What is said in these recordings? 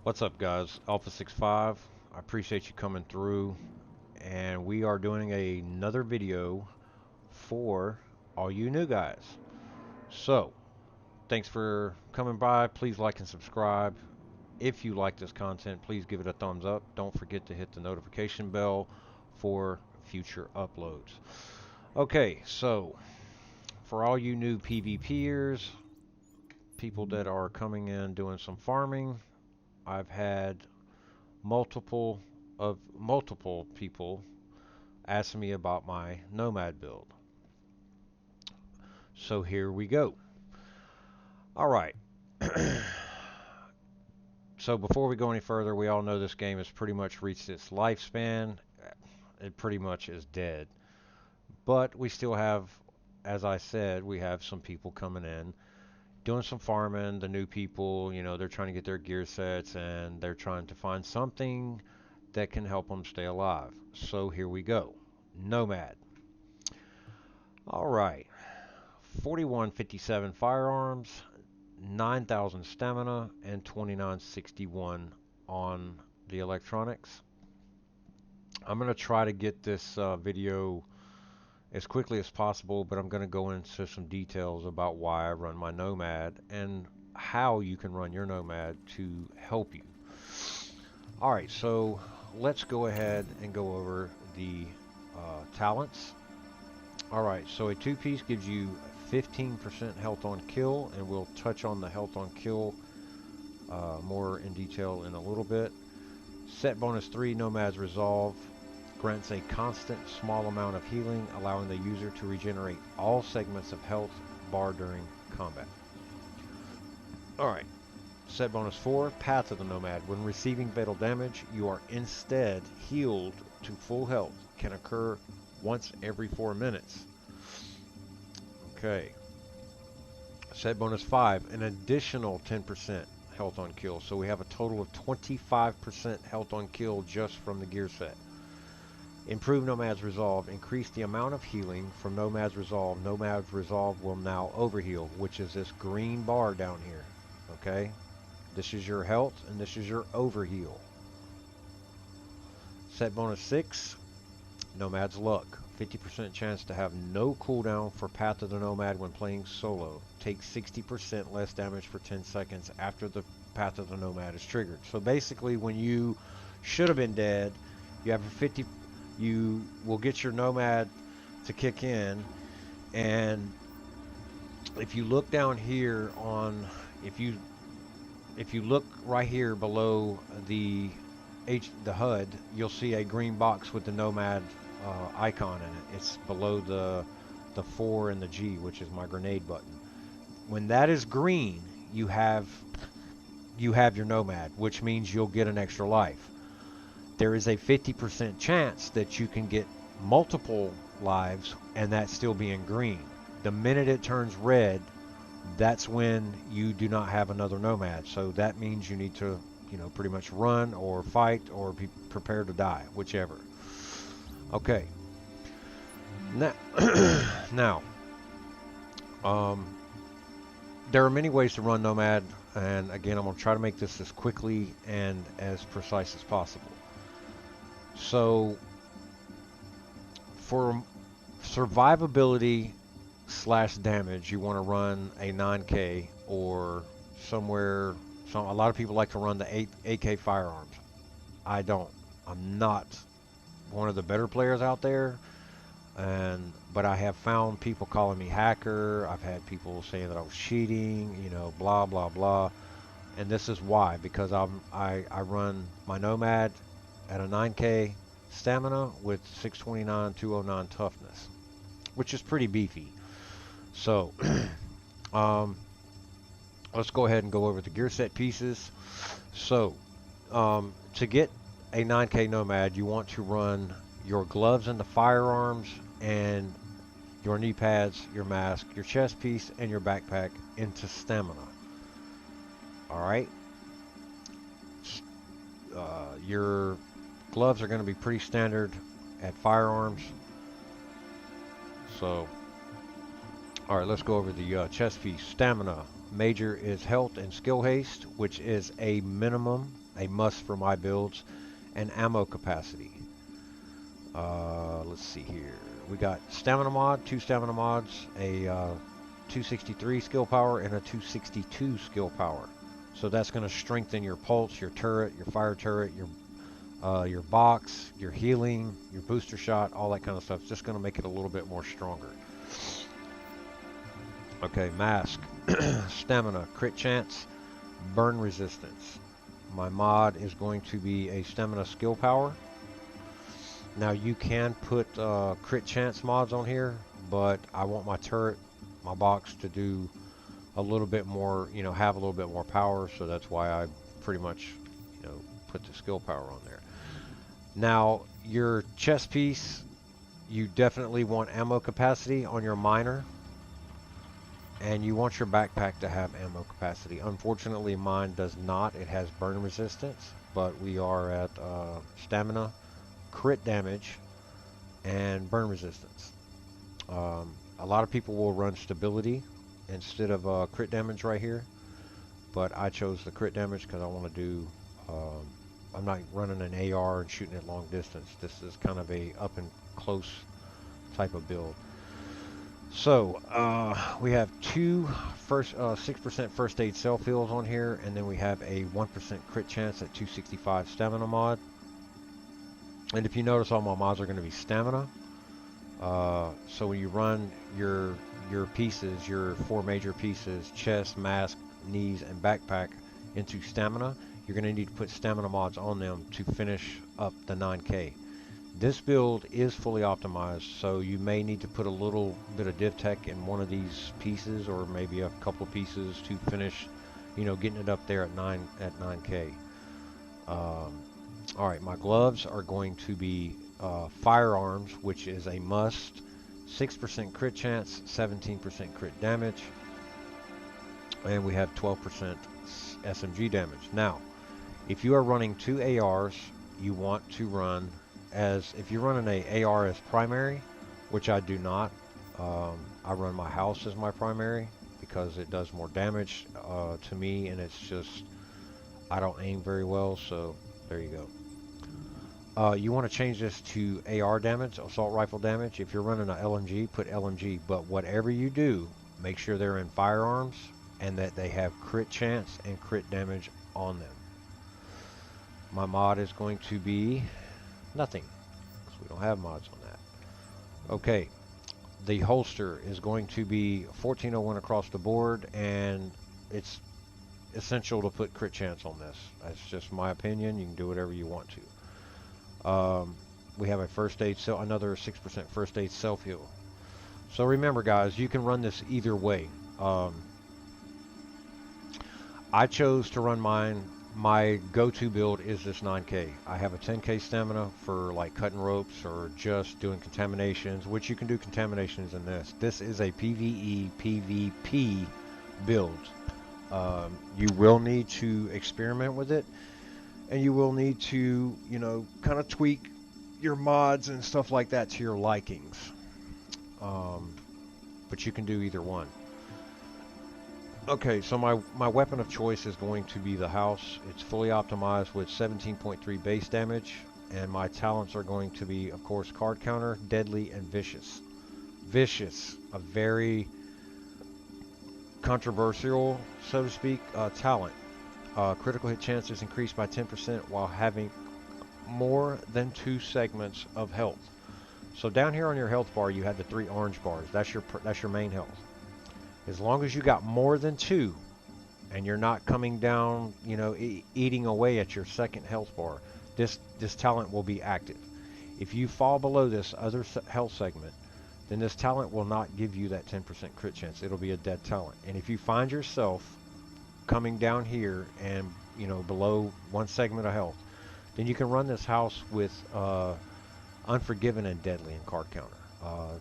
What's up, guys? Alpha 65. I appreciate you coming through, and we are doing another video for all you new guys. So, thanks for coming by. Please like and subscribe. If you like this content, please give it a thumbs up. Don't forget to hit the notification bell for future uploads. Okay, so for all you new PvPers, people that are coming in doing some farming, I've had multiple people asking me about my Nomad build. So here we go. All right. So before we go any further, we all know this game has pretty much reached its lifespan. It pretty much is dead. But we still have, as I said, we have some people coming in doing some farming. The new people, they're trying to get their gear sets and they're trying to find something that can help them stay alive. So here we go. Nomad. All right. 4157 firearms, 9,000 stamina, and 2961 on the electronics. I'm going to try to get this video as quickly as possible, but I'm going to go into some details about why I run my Nomad and how you can run your Nomad to help you. All right, so let's go ahead and go over the talents. All right, so a two-piece gives you 15% health on kill, and we'll touch on the health on kill more in detail in a little bit. Set bonus 3, Nomad's Resolve, grants a constant small amount of healing, allowing the user to regenerate all segments of health bar during combat. Alright, set bonus 4, Path of the Nomad. When receiving fatal damage, you are instead healed to full health. Can occur once every 4 minutes. Okay. Set bonus 5, an additional 10% health on kill. So we have a total of 25% health on kill just from the gear set. Improve Nomad's Resolve. Increase the amount of healing from Nomad's Resolve. Nomad's Resolve will now overheal, which is this green bar down here. Okay? This is your health, and this is your overheal. Set bonus 6, Nomad's Luck. 50% chance to have no cooldown for Path of the Nomad when playing solo. Take 60% less damage for 10 seconds after the Path of the Nomad is triggered. So basically, when you should have been dead, you will get your Nomad to kick in, and if you look down here if you look right here below the HUD, you'll see a green box with the Nomad icon in it. It's below the 4 and the G, which is my grenade button. When that is green, you have your Nomad, which means you'll get an extra life. There is a 50% chance that you can get multiple lives and that still being green. The minute it turns red, that's when you do not have another Nomad. So that means you need to, pretty much run or fight or be prepared to die, whichever. Okay. Now, there are many ways to run Nomad, and again, I'm going to try to make this as quickly and as precise as possible. So, for survivability / damage, you want to run a 9K or somewhere. A lot of people like to run the 8K firearms. I don't. I'm not one of the better players out there, but I have found people calling me hacker. I've had people saying that I was cheating, blah blah blah, and this is why, because I run my Nomad at a 9K stamina with 629 209 toughness, which is pretty beefy. So let's go ahead and go over the gear set pieces. So to get a 9K Nomad, you want to run your gloves and the firearms and your knee pads, your mask, your chest piece, and your backpack into stamina. Alright? Your gloves are going to be pretty standard at firearms. So, alright, let's go over the chest piece. Stamina. Major is health and skill haste, which is a minimum a must for my builds. And ammo capacity. Let's see here. We got stamina mod, 2 stamina mods, a 263 skill power, and a 262 skill power. So that's going to strengthen your pulse, your turret, your fire turret, your box, your healing, your booster shot, all that kind of stuff. It's just going to make it a little bit more stronger. Okay, mask, stamina, crit chance, burn resistance. My mod is going to be a stamina skill power. Now you can put crit chance mods on here, but I want my turret, my box to do a little bit more, you know, have a little bit more power, so that's why I pretty much, you know, put the skill power on there. Now your chest piece, you definitely want ammo capacity on your miner, and you want your backpack to have ammo capacity. Unfortunately mine does not. It has burn resistance, but we are at stamina, crit damage, and burn resistance. A lot of people will run stability instead of crit damage right here, but I chose the crit damage because I want to do, I'm not running an AR and shooting at long distance. This is kind of a up and close type of build. So we have 6% first aid self heals on here, and then we have a 1% crit chance at 265 stamina mod. And if you notice, all my mods are going to be stamina. So when you run your pieces, your 4 major pieces, chest, mask, knees, and backpack into stamina, you're going to need to put stamina mods on them to finish up the 9K. This build is fully optimized, so you may need to put a little bit of div tech in one of these pieces, or maybe a couple of pieces to finish, you know, getting it up there at 9K. Alright, my gloves are going to be firearms, which is a must. 6% crit chance, 17% crit damage, and we have 12% SMG damage. Now, if you are running 2 ARs, you want to run if you're running a AR as primary, which I do not. I run my house as my primary because it does more damage to me, and it's just, I don't aim very well, so there you go. You want to change this to AR damage, assault rifle damage. If you're running an LMG, put LMG, but whatever you do, make sure they're in firearms and that they have crit chance and crit damage on them. My mod is going to be nothing, because we don't have mods on that. Okay, the holster is going to be 1401 across the board, and it's essential to put crit chance on this. That's just my opinion. You can do whatever you want to. We have a first aid, another 6% first aid self heal. So remember, guys, you can run this either way. I chose to run mine. My go-to build is this 9K. I have a 10K stamina for like cutting ropes or just doing contaminations, which you can do contaminations in this. This is a PvE, PvP build. You will need to experiment with it, and you will need to, you know, kind of tweak your mods and stuff like that to your likings. But you can do either one. Okay, so my weapon of choice is going to be the house. It's fully optimized with 17.3 base damage, and my talents are going to be, of course, card counter, deadly, and vicious. Vicious, a very controversial, so to speak, talent. Critical hit chance is increased by 10% while having more than 2 segments of health. So down here on your health bar, you have the 3 orange bars. That's your main health. As long as you got more than 2, and you're not coming down, you know, eating away at your second health bar, this talent will be active. If you fall below this other health segment, then this talent will not give you that 10% crit chance. It'll be a dead talent. And if you find yourself coming down here and, you know, below 1 segment of health, then you can run this house with Unforgiven and Deadly and card counter.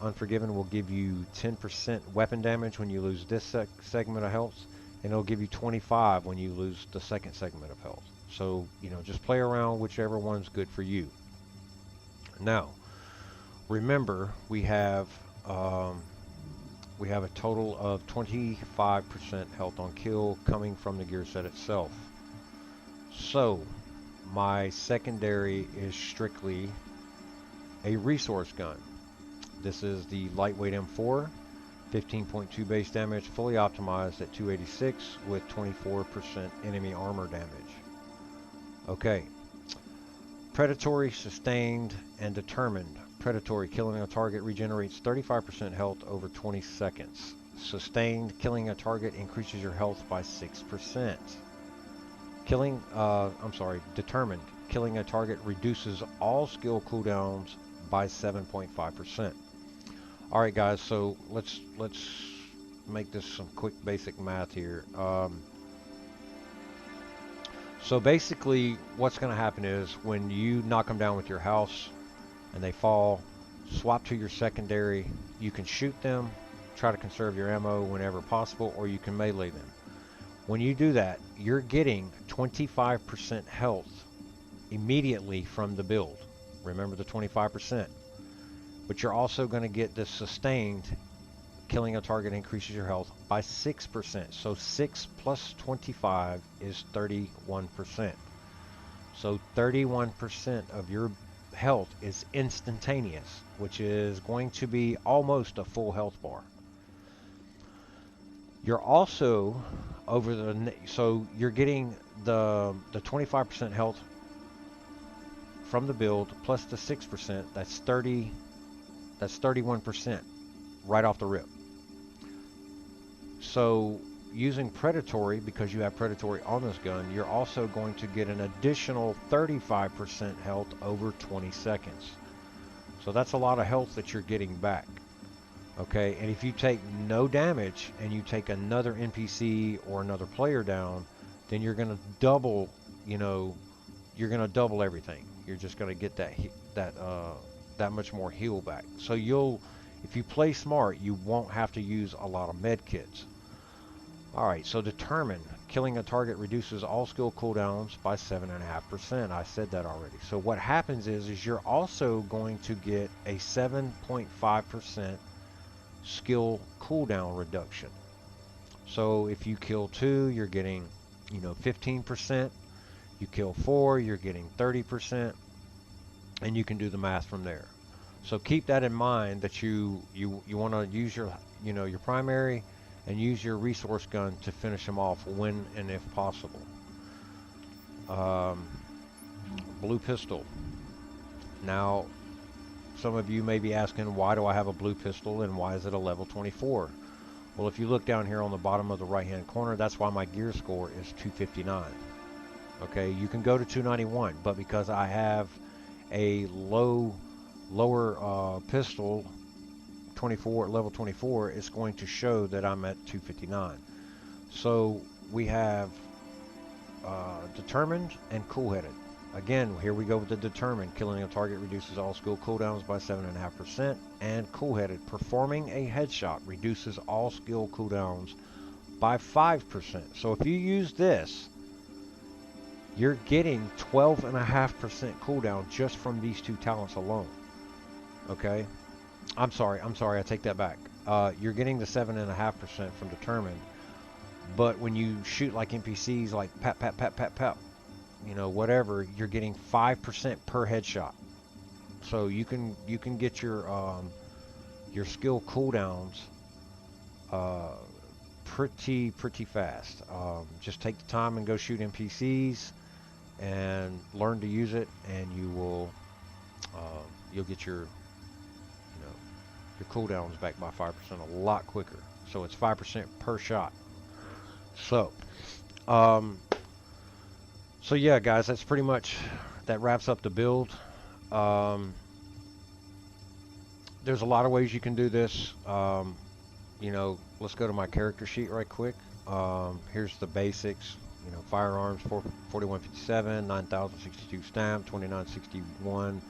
Unforgiven will give you 10% weapon damage when you lose this segment of health, and it'll give you 25 when you lose the second segment of health. So, you know, just play around whichever one's good for you. Now, remember, we have a total of 25% health on kill coming from the gear set itself. So, my secondary is strictly a resource gun. This is the lightweight M4, 15.2 base damage, fully optimized at 286 with 24% enemy armor damage. Okay. Predatory, sustained, and determined. Predatory, killing a target regenerates 35% health over 20 seconds. Sustained, killing a target increases your health by 6%. Determined, killing a target reduces all skill cooldowns by 7.5%. All right, guys. So let's make this some quick basic math here. So basically, what's going to happen is when you knock them down with your house and they fall, swap to your secondary. You can shoot them, try to conserve your ammo whenever possible, or you can melee them. When you do that, you're getting 25% health immediately from the build. Remember the 25%. But you're also going to get this sustained, killing a target increases your health by 6%. So 6 plus 25 is 31%. So 31% of your health is instantaneous, which is going to be almost a full health bar. You're also so you're getting the 25% health from the build plus the 6%. That's 31% right off the rip. So using predatory, because you have predatory on this gun, you're also going to get an additional 35% health over 20 seconds. So that's a lot of health that you're getting back. Okay, and if you take no damage and you take another NPC or another player down, then you're going to double, you're going to double everything. You're just going to get that much more heal back. So if you play smart, you won't have to use a lot of med kits. Alright, so determined. Killing a target reduces all skill cooldowns by 7.5%. I said that already. So what happens is you're also going to get a 7.5% skill cooldown reduction. So if you kill 2, you're getting 15%. You kill 4, you're getting 30%. And you can do the math from there. So keep that in mind, that you want to use your your primary and use your resource gun to finish them off when and if possible. Blue pistol. Now, some of you may be asking, why do I have a blue pistol and why is it a level 24? Well, if you look down here on the bottom of the right hand corner, that's why my gear score is 259. Okay, you can go to 291, but because I have a lower pistol, level 24, it's going to show that I'm at 259. So we have determined and cool-headed. Again, here we go with the determined. Killing a target reduces all skill cooldowns by 7.5%. And cool-headed. Performing a headshot reduces all skill cooldowns by 5%. So if you use this, you're getting 12.5% cooldown just from these two talents alone. Okay? I'm sorry, I take that back. You're getting the 7.5% from determined. But when you shoot like NPCs, like pap, pap, pap, pap, pap, whatever, you're getting 5% per headshot. So you can get your skill cooldowns pretty fast. Just take the time and go shoot NPCs and learn to use it, and you'll get your cooldowns back by 5% a lot quicker. So it's 5% per shot. So yeah, guys, that's pretty much, that wraps up the build. There's a lot of ways you can do this. Let's go to my character sheet right quick. Here's the basics. Firearms, 4157, 9062 stamp, 2961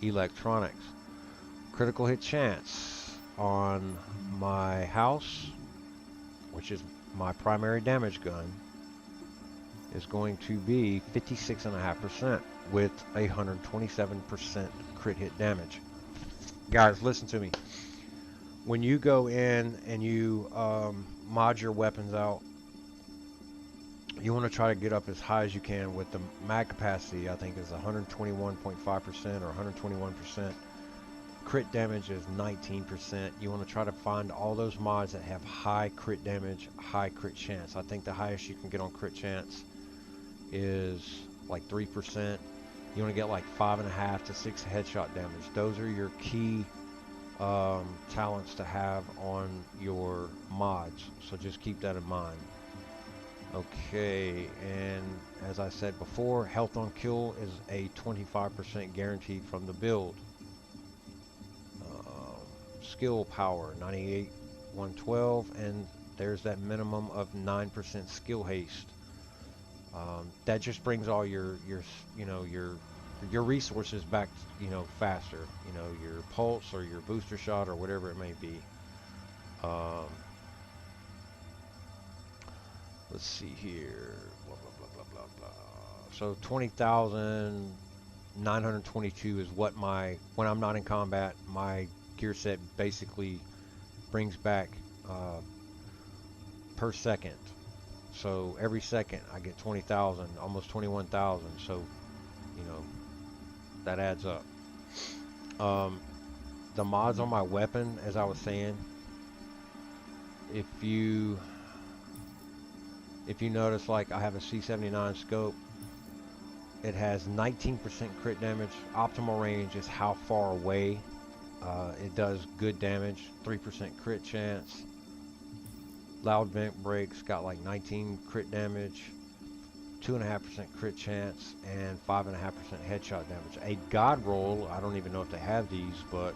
electronics. Critical hit chance on my house, which is my primary damage gun, is going to be 56.5% with 127% crit hit damage. Guys, listen to me. When you go in and you mod your weapons out, You want to try to get up as high as you can with the mag capacity. I think is 121.5% or 121%. Crit damage is 19%. You want to try to find all those mods that have high crit damage, high crit chance. I think the highest you can get on crit chance is like 3%. You want to get like 5.5 to 6 headshot damage. Those are your key talents to have on your mods. So just keep that in mind. Okay, and as I said before, health on kill is a 25% guaranteed from the build. Skill power 98, 112, and there's that minimum of 9% skill haste. That just brings all your resources back, faster. Your pulse or your booster shot or whatever it may be. Let's see here. Blah blah blah blah blah blah. So 20,922 is what when I'm not in combat, my gear set basically brings back per second. So every second I get 20,000, almost 21,000. So that adds up. The mods on my weapon, as I was saying, if you notice, like I have a C79 scope, it has 19% crit damage. Optimal range is how far away it does good damage. 3% crit chance. Loud vent brakes got like 19 crit damage, 2.5% crit chance, and 5.5% headshot damage. A god roll, I don't even know if they have these, but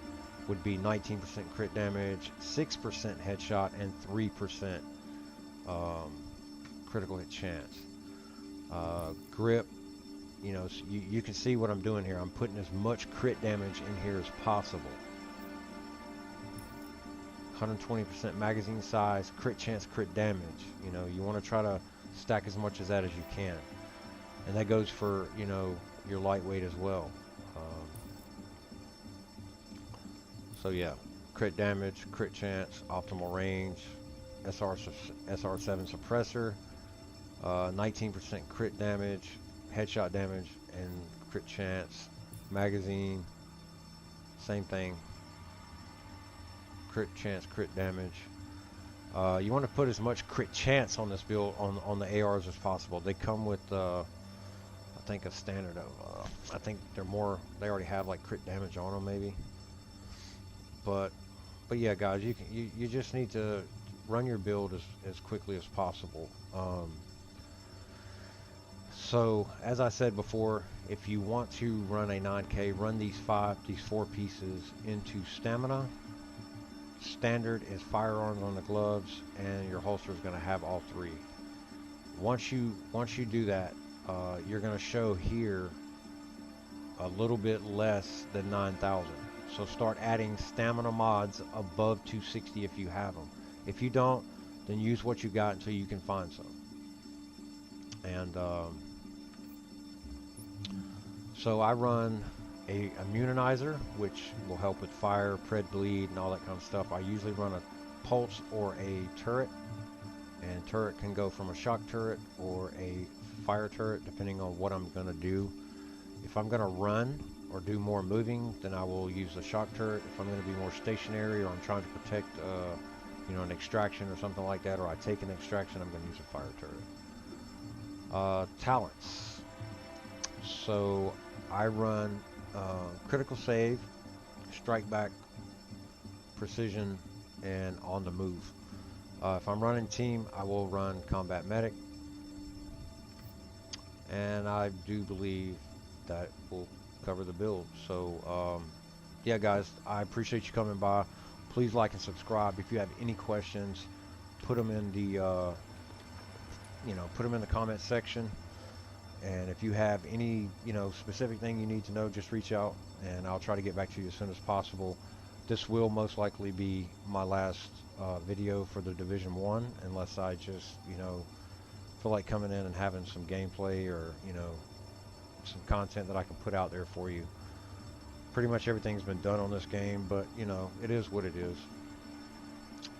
would be 19% crit damage, 6% headshot, and 3% critical hit chance. Grip, so you can see what I'm doing here. I'm putting as much crit damage in here as possible. 120% magazine size, crit chance, crit damage. You want to try to stack as much of that as you can, and that goes for your lightweight as well. So yeah, crit damage, crit chance, optimal range, SR7 suppressor, 19% crit damage, headshot damage, and crit chance. Magazine, same thing. Crit chance, crit damage. You want to put as much crit chance on this build on the ARs as possible. They come with I think a standard of I think they already have like crit damage on them maybe. But yeah, guys, you just need to run your build as quickly as possible. So as I said before, if you want to run a 9K, run these 4 pieces into stamina. Standard is firearms on the gloves, and your holster is going to have all 3. Once you do that, you're going to show here a little bit less than 9,000. So start adding stamina mods above 260 if you have them. If you don't, then use what you got until you can find some. And so I run a immunizer, which will help with fire, pred bleed, and all that kind of stuff. I usually run a pulse or a turret, and turret can go from a shock turret or a fire turret depending on what I'm going to do. If I'm going to run or do more moving, then I will use the shock turret. If I'm going to be more stationary or I'm trying to protect an extraction or something like that, or I take an extraction, I'm going to use a fire turret. Talents. So I run critical save, strike back, precision, and on the move. If I'm running team, I will run combat medic, and I do believe that will cover the build. So yeah, guys, I appreciate you coming by. Please like and subscribe. If you have any questions, put them in the put them in the comment section. And if you have any, specific thing you need to know, just reach out and I'll try to get back to you as soon as possible. This will most likely be my last video for the Division 1, unless I just, feel like coming in and having some gameplay or, some content that I can put out there for you. Pretty much everything's been done on this game, but, it is what it is.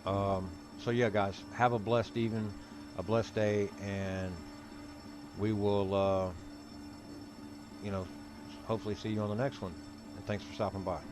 So yeah, guys, have a blessed evening, a blessed day, and we will, you know, hopefully see you on the next one. And thanks for stopping by.